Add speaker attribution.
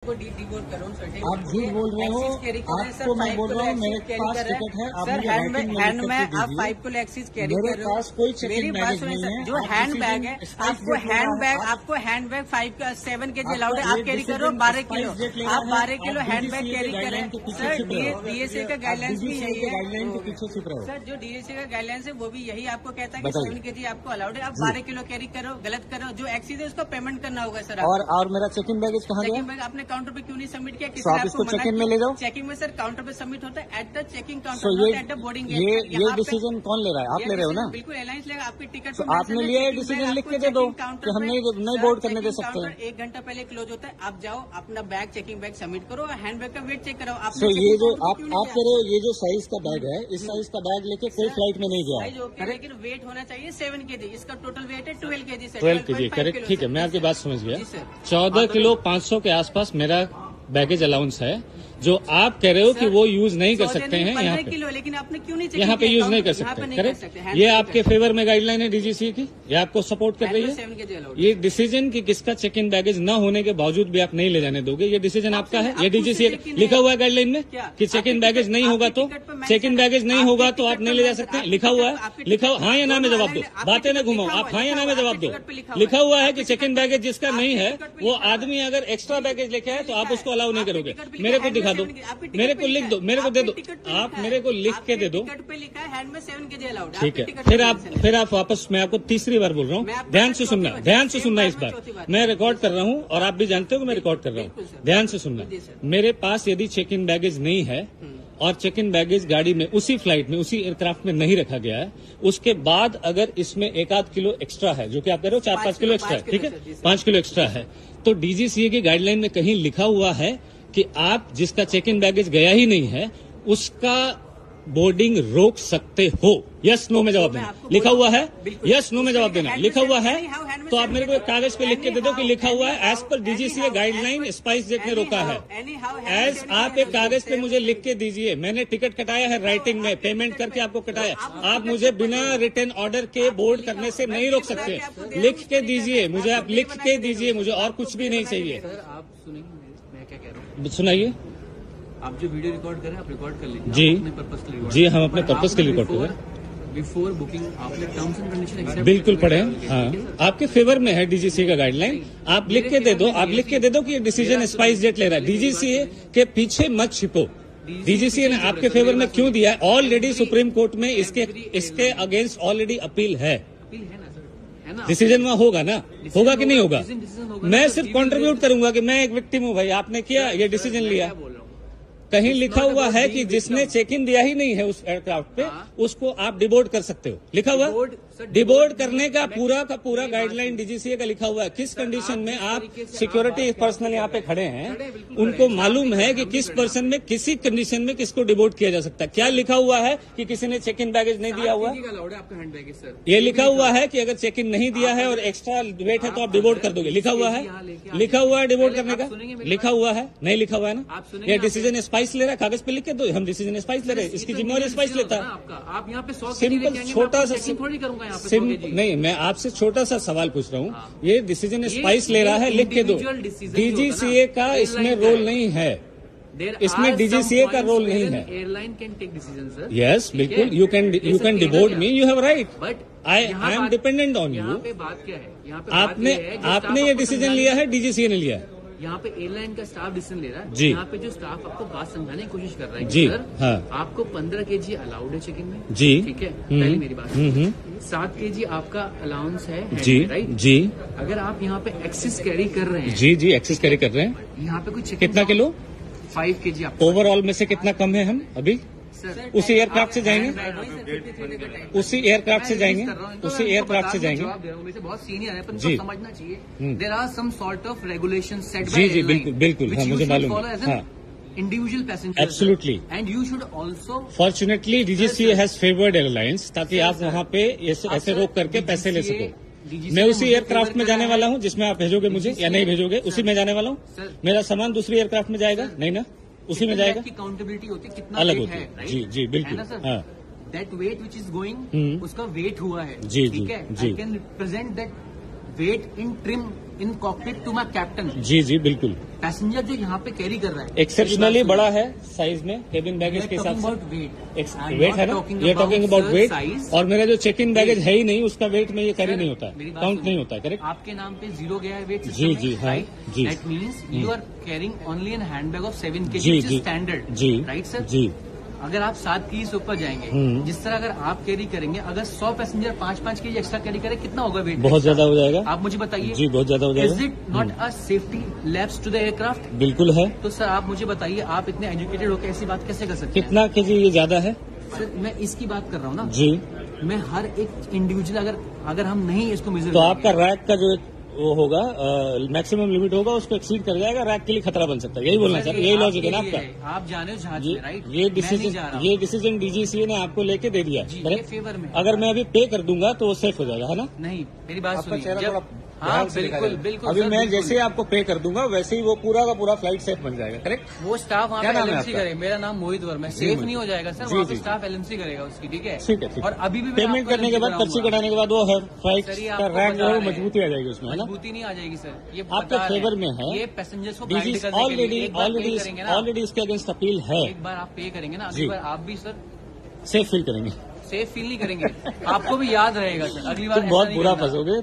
Speaker 1: आप झूठ बोल रहे हो। आपको मैं बोल रहा हूँ मेरे पास टिकट है।
Speaker 2: सर हैंड में आप 5 किलो एक्सीज कैरी कर रहे हो।
Speaker 1: पास कोई चेकिंग बैग नहीं है।
Speaker 2: जो हैंड बैग है आपको हैंड बैग 7 kg अलाउड है। आप कैरी करो 12 किलो। आप 12 किलो हैंड बैग कैरी करें। सर डीएसए का गाइडलाइंस भी यही है।
Speaker 1: गाइडलाइन के पीछे छुप रहे हो।
Speaker 2: सर जो डीएसए का गाइडलाइंस है वो भी यही आपको कहता है कि 7 kg आपको अलाउड है। आप 12 किलो कैरी करो, गलत करो। जो एक्सीज है उसको पेमेंट करना होगा सर।
Speaker 1: और मेरा चेकिंग बैगेज कहाँ गया?
Speaker 2: चेकिंग बैग आपने काउंटर पे क्यों नहीं सबमिट किया?
Speaker 1: तो आप इसको चेकिंग में ले जाओ।
Speaker 2: चेकिंग में सर काउंटर पे सबमिट होता है at the checking counter, at the boarding.
Speaker 1: ये डिसीजन कौन ले रहा है? आप ले रहे हो ना?
Speaker 2: बिल्कुल एयरलाइंस लेगा। आपकी टिकट
Speaker 1: तो आपने लिया है डिसीजन, लिख के दे दो कि हम नहीं बोर्ड करने दे सकते हैं।
Speaker 2: 1 घंटा पहले क्लोज होता है। आप जाओ अपना बैग चेकिंग बैग सबमिट करो, हैंड बैग का वेट चेक करो।
Speaker 1: तो ये जो आप कह रहे हो ये जो साइज का बैग है, इस साइज का बैग लेके कोई फ्लाइट में नहीं गया,
Speaker 2: लेकिन वेट होना चाहिए 7 kg। इसका टोटल वेट है 12 kg।
Speaker 3: 12 kg करेक्ट, ठीक है, मैं आपकी बात समझ गया। 14 किलो 500 के आसपास मेरा बैगेज अलाउंस है, जो आप कह रहे हो कि वो यूज नहीं कर सकते हैं यहाँ पे।
Speaker 2: किलो, लेकिन आपने क्यों नहीं
Speaker 3: यहाँ पे यूज नहीं कर सकते, करेक्ट। ये आपके फेवर में गाइडलाइन है डीजीसीए की, ये आपको सपोर्ट कर रही है। ये डिसीजन कि किसका चेक इन बैगेज न होने के बावजूद भी आप नहीं ले जाने दोगे, ये डिसीजन आपका है। ये डीजीसीए लिखा हुआ है गाइडलाइन में कि चेक इन बैगेज नहीं होगा तो चेक इन बैगेज नहीं होगा तो आप नहीं ले जा सकते। लिखा हुआ है, लिखा हाँ या ना में जवाब दो, बातें न घुमाओ। आप हाँ या ना में जवाब दो। लिखा हुआ है कि चेक इन बैगेज जिसका नहीं है वो आदमी अगर एक्स्ट्रा बैगेज लेके आए तो आप उसको अलाउ नहीं करोगे। मेरे को दिखा दो, मेरे को लिख दो, मेरे को दे दो, आप मेरे को लिख के दे दो।
Speaker 2: टिकट पे लिखा है हैंड में 7 kg अलाउड।
Speaker 3: ठीक है, फिर आप वापस, मैं आपको तीसरी बार बोल रहा हूँ, ध्यान से सुनना, ध्यान से सुनना। इस बार मैं रिकॉर्ड कर रहा हूँ और आप भी जानते हो कि मैं रिकॉर्ड कर रहा हूँ, ध्यान से सुनना। मेरे पास यदि चेक इन बैगेज नहीं है और चेक इन बैगेज गाड़ी में उसी फ्लाइट में उसी एयरक्राफ्ट में नहीं रखा गया है, उसके बाद अगर इसमें 1-8 किलो एक्स्ट्रा है, जो कि आप कह रहे हो 4-5 किलो एक्स्ट्रा है, ठीक है, 5 किलो एक्स्ट्रा है, तो डीजीसीए की गाइडलाइन में कहीं लिखा हुआ है कि आप जिसका चेक इन बैगेज गया ही नहीं है उसका बोर्डिंग रोक सकते हो। यस नो में जवाब देना। लिखा हुआ है, यस नो में जवाब देना। लिखा हुआ है तो आप मेरे को एक कागज पे लिख के दे दो कि लिखा हुआ है as per DGCA guideline spice jet ने रोका है। एज आप एक कागज पे मुझे लिख के दीजिए, मैंने टिकट कटाया है राइटिंग में, पेमेंट करके आपको कटाया। आप मुझे बिना रिटर्न ऑर्डर के बोर्ड करने से नहीं रोक सकते। लिख के दीजिए मुझे, आप लिख के दीजिए मुझे, और कुछ भी नहीं चाहिए।
Speaker 4: आप सुनेंगे मैं क्या कह रहा हूँ?
Speaker 3: सुनाइए।
Speaker 4: आप जो वीडियो रिकॉर्ड कर रहे हैं आप रिकॉर्ड कर लीजिए
Speaker 3: जी,
Speaker 4: अपने पर्पस के लिए।
Speaker 3: जी हम अपने पर्पस के लिए रिकॉर्ड कर रहे हैं।
Speaker 4: बिफोर बुकिंग आपने टर्म्स एंड कंडीशन एक्सेप्ट
Speaker 3: बिल्कुल पढ़े हैं, हाँ, आपके फेवर में है डीजीसीए का गाइडलाइन। आप लिख के दे दो, आप लिख के दे दो कि ये डिसीजन स्पाइस जेट ले रहा है। डीजीसीए के पीछे मत छिपो। डीजीसीए ने आपके फेवर में क्यों दिया है? ऑलरेडी सुप्रीम कोर्ट में इसके अगेंस्ट ऑलरेडी अपील है। डिसीजन वहाँ होगा ना, होगा कि नहीं होगा? मैं सिर्फ कंट्रीब्यूट करूंगा कि मैं एक विक्टिम हूँ भाई, आपने किया ये डिसीजन लिया। कहीं लिखा हुआ है कि जिसने चेक इन दिया ही नहीं है उस एयरक्राफ्ट पे उसको आप डिबोर्ड कर सकते हो, लिखा हुआ। डिबोर्ड करने का पूरा गाइडलाइन डीजीसीए का लिखा हुआ है। किस कंडीशन में आप सिक्योरिटी पर्सनल यहाँ पे खड़े हैं, उनको मालूम है कि किस पर्सन में किसी कंडीशन में किसको डिबोर्ड किया जा सकता है। क्या लिखा हुआ है कि किसी ने चेक इन बैगेज नहीं दिया हुआ? ये लिखा हुआ है कि अगर चेक इन नहीं दिया है और एक्स्ट्रा वेट है तो आप डिबोर्ड कर दोगे, लिखा हुआ है। लिखा हुआ है डिबोर्ड करने का, लिखा हुआ है, नहीं लिखा हुआ है ना? ये डिसीजन स्पाइस ले रहा है, कागज पे लिख के दो, हम डिसीजन स्पाइस ले रहे हैं, इसकी जिम्मेवारी स्पाइस लेता है।
Speaker 4: आप यहाँ पे
Speaker 3: सिंपल छोटा सा नहीं, मैं आपसे छोटा सा सवाल पूछ रहा हूँ। ये डिसीजन स्पाइस ले रहा है, लिख के दो। डीजीसीए का इसमें रोल नहीं है, इसमें डीजीसीए का रोल नहीं है।
Speaker 4: Airline can take decision sir.
Speaker 3: Yes बिल्कुल, you can deboard me, you have right, but I am dependent on you.
Speaker 4: यहाँ पे बात क्या है? यहाँ पे
Speaker 3: आपने ये डिसीजन लिया है, डीजीसीए ने लिया है।
Speaker 4: यहाँ पे एयरलाइन का स्टाफ डिसीजन ले रहा है
Speaker 3: जी।
Speaker 4: यहाँ पे जो स्टाफ आपको बात समझाने की कोशिश कर रहा है
Speaker 3: जी,
Speaker 4: सर
Speaker 3: हाँ।
Speaker 4: आपको 15 kg अलाउड है चेकिंग में
Speaker 3: जी,
Speaker 4: ठीक है, पहले मेरी बात 7 kg आपका अलाउंस है
Speaker 3: जी,
Speaker 4: राइट
Speaker 3: जी।
Speaker 4: अगर आप यहाँ पे एक्सेस कैरी कर रहे हैं
Speaker 3: जी जी, एक्सेस कैरी कर रहे हैं,
Speaker 4: यहाँ पे कुछ
Speaker 3: कितना किलो?
Speaker 4: 5 kg आपको
Speaker 3: ओवरऑल में से कितना कम है हम अभी? उसी एयरक्राफ्ट से जाएंगे, उसी एयरक्राफ्ट से जाएंगे, उसी एयरक्राफ्ट से जाएंगे।
Speaker 4: बहुत सीनियर है पर
Speaker 3: जी,
Speaker 4: समझना चाहिए there are some sort of regulation set
Speaker 3: जी जी बिल्कुल बिल्कुल, हाँ मुझे मालूम है, हाँ
Speaker 4: individual passenger
Speaker 3: absolutely,
Speaker 4: and you should also
Speaker 3: fortunately DGCA has favoured airlines, ताकि आप वहाँ पे ऐसे रोक करके पैसे ले सको। मैं उसी एयरक्राफ्ट में जाने वाला हूँ जिसमें आप भेजोगे मुझे या नहीं भेजोगे, उसी में जाने वाला हूँ। मेरा सामान दूसरी एयरक्राफ्ट में जाएगा नहीं ना? उसी में जाएगा,
Speaker 4: अकाउंटेबिलिटी होती है, कितना
Speaker 3: अलग होती है। जी जी बिल्कुल, हाँ।
Speaker 4: That weight which is going उसका वेट हुआ है,
Speaker 3: जी
Speaker 4: ठीक है, I can represent that weight in trim in cockpit to my captain.
Speaker 3: जी जी बिल्कुल।
Speaker 4: पैसेंजर जो यहाँ पे कैरी कर रहा है
Speaker 3: एक्सेप्शनली बड़ा है साइज में, केबिन बैगेज के हिसाब से वेट है ना, ये टॉकिंग अबाउट वेट। और मेरा जो चेक इन बैगेज है ही नहीं, उसका वेट में ये कैरी नहीं होता है, काउंट नहीं होता है। करेक्ट,
Speaker 4: आपके नाम पे 0 गया है वेट।
Speaker 3: जी जी हाँ जी।
Speaker 4: That means you are carrying only an hand bag of 7 kg
Speaker 3: जी जी
Speaker 4: स्टैंडर्ड।
Speaker 3: जी
Speaker 4: राइट सर।
Speaker 3: जी।
Speaker 4: अगर आप 7 kg से ऊपर जाएंगे, जिस तरह अगर आप कैरी करेंगे, अगर 100 पैसेंजर 5-5 kg एक्स्ट्रा कैरी करे, कितना होगा वेट?
Speaker 3: बहुत ज्यादा हो जाएगा।
Speaker 4: आप मुझे बताइए।
Speaker 3: जी बहुत ज्यादा हो जाएगा।
Speaker 4: Is it not a safety lapse to the aircraft?
Speaker 3: बिल्कुल है।
Speaker 4: तो सर आप मुझे बताइए, आप इतने एजुकेटेड होकर ऐसी बात कैसे कर सकते हैं?
Speaker 3: कितना केजी ये ज्यादा है?
Speaker 4: सर मैं इसकी बात कर रहा हूँ ना
Speaker 3: जी।
Speaker 4: मैं हर एक इंडिविजुअल अगर हम नहीं इसको मेजर,
Speaker 3: तो आपका रैक का जो वो होगा मैक्सिमम लिमिट होगा, उसको एक्सीड कर जाएगा, रैक के लिए खतरा बन सकता है। यही बोलना चाहते हैं, यही लॉजिक है ना आपका।
Speaker 4: आप जाने हो जहाज में, राइट?
Speaker 3: ये डिसीजन डीजीसीए ने आपको लेके दे दिया
Speaker 4: ये फेवर में।
Speaker 3: अगर मैं अभी पे कर दूंगा तो वो सेफ हो जाएगा, है ना?
Speaker 4: नहीं, मेरी बात
Speaker 3: आपका
Speaker 4: सुनिए।
Speaker 3: चेहरा
Speaker 4: हाँ बिल्कुल बिल्कुल।
Speaker 3: अभी मैं जैसे ही आपको पे कर दूंगा वैसे ही वो पूरा का पूरा फ्लाइट सेफ बन जाएगा। करेक्ट।
Speaker 4: वो स्टाफ वहाँ
Speaker 3: क्या
Speaker 4: पे
Speaker 3: नाम है
Speaker 4: एलएमसी
Speaker 3: आपका?
Speaker 4: करे। मेरा नाम मोहित वर्मा है। सेफ नहीं हो जाएगा सर,
Speaker 3: जी,
Speaker 4: वहाँ पे
Speaker 3: जी।
Speaker 4: स्टाफ एलएमसी करेगा उसकी। ठीक है
Speaker 3: ठीक है।
Speaker 4: और अभी भी
Speaker 3: पेमेंट करने के बाद, पर्ची कटाने के बाद वो फ्लाइट
Speaker 4: सर, ये
Speaker 3: का
Speaker 4: आपको
Speaker 3: रैक
Speaker 4: बता
Speaker 3: जो है
Speaker 4: रहे हैं।
Speaker 3: मजबूती आ जाएगी उसमें, है ना?
Speaker 4: मजबूती नहीं आ जाएगी सर, ये
Speaker 3: आपके
Speaker 4: बता रहे हैं।
Speaker 3: फेवर में है।
Speaker 4: ये पैसेंजर्स को गाइड करने के लिए
Speaker 3: ऑलरेडी
Speaker 4: एक बार पे करेंगे ना,
Speaker 3: ऑलरेडी इसके अगेंस्ट अपील है।
Speaker 4: एक बार आप पे करेंगे ना,
Speaker 3: जी।
Speaker 4: अगली बार आप भी सर
Speaker 3: सेफ फील करेंगे।
Speaker 4: सेफ फील नहीं करेंगे। आपको भी याद रहेगा सर, अगली बार
Speaker 3: तुम बहुत
Speaker 4: ऐसा नहीं
Speaker 3: बुरा
Speaker 4: करना।
Speaker 3: फंसोगे।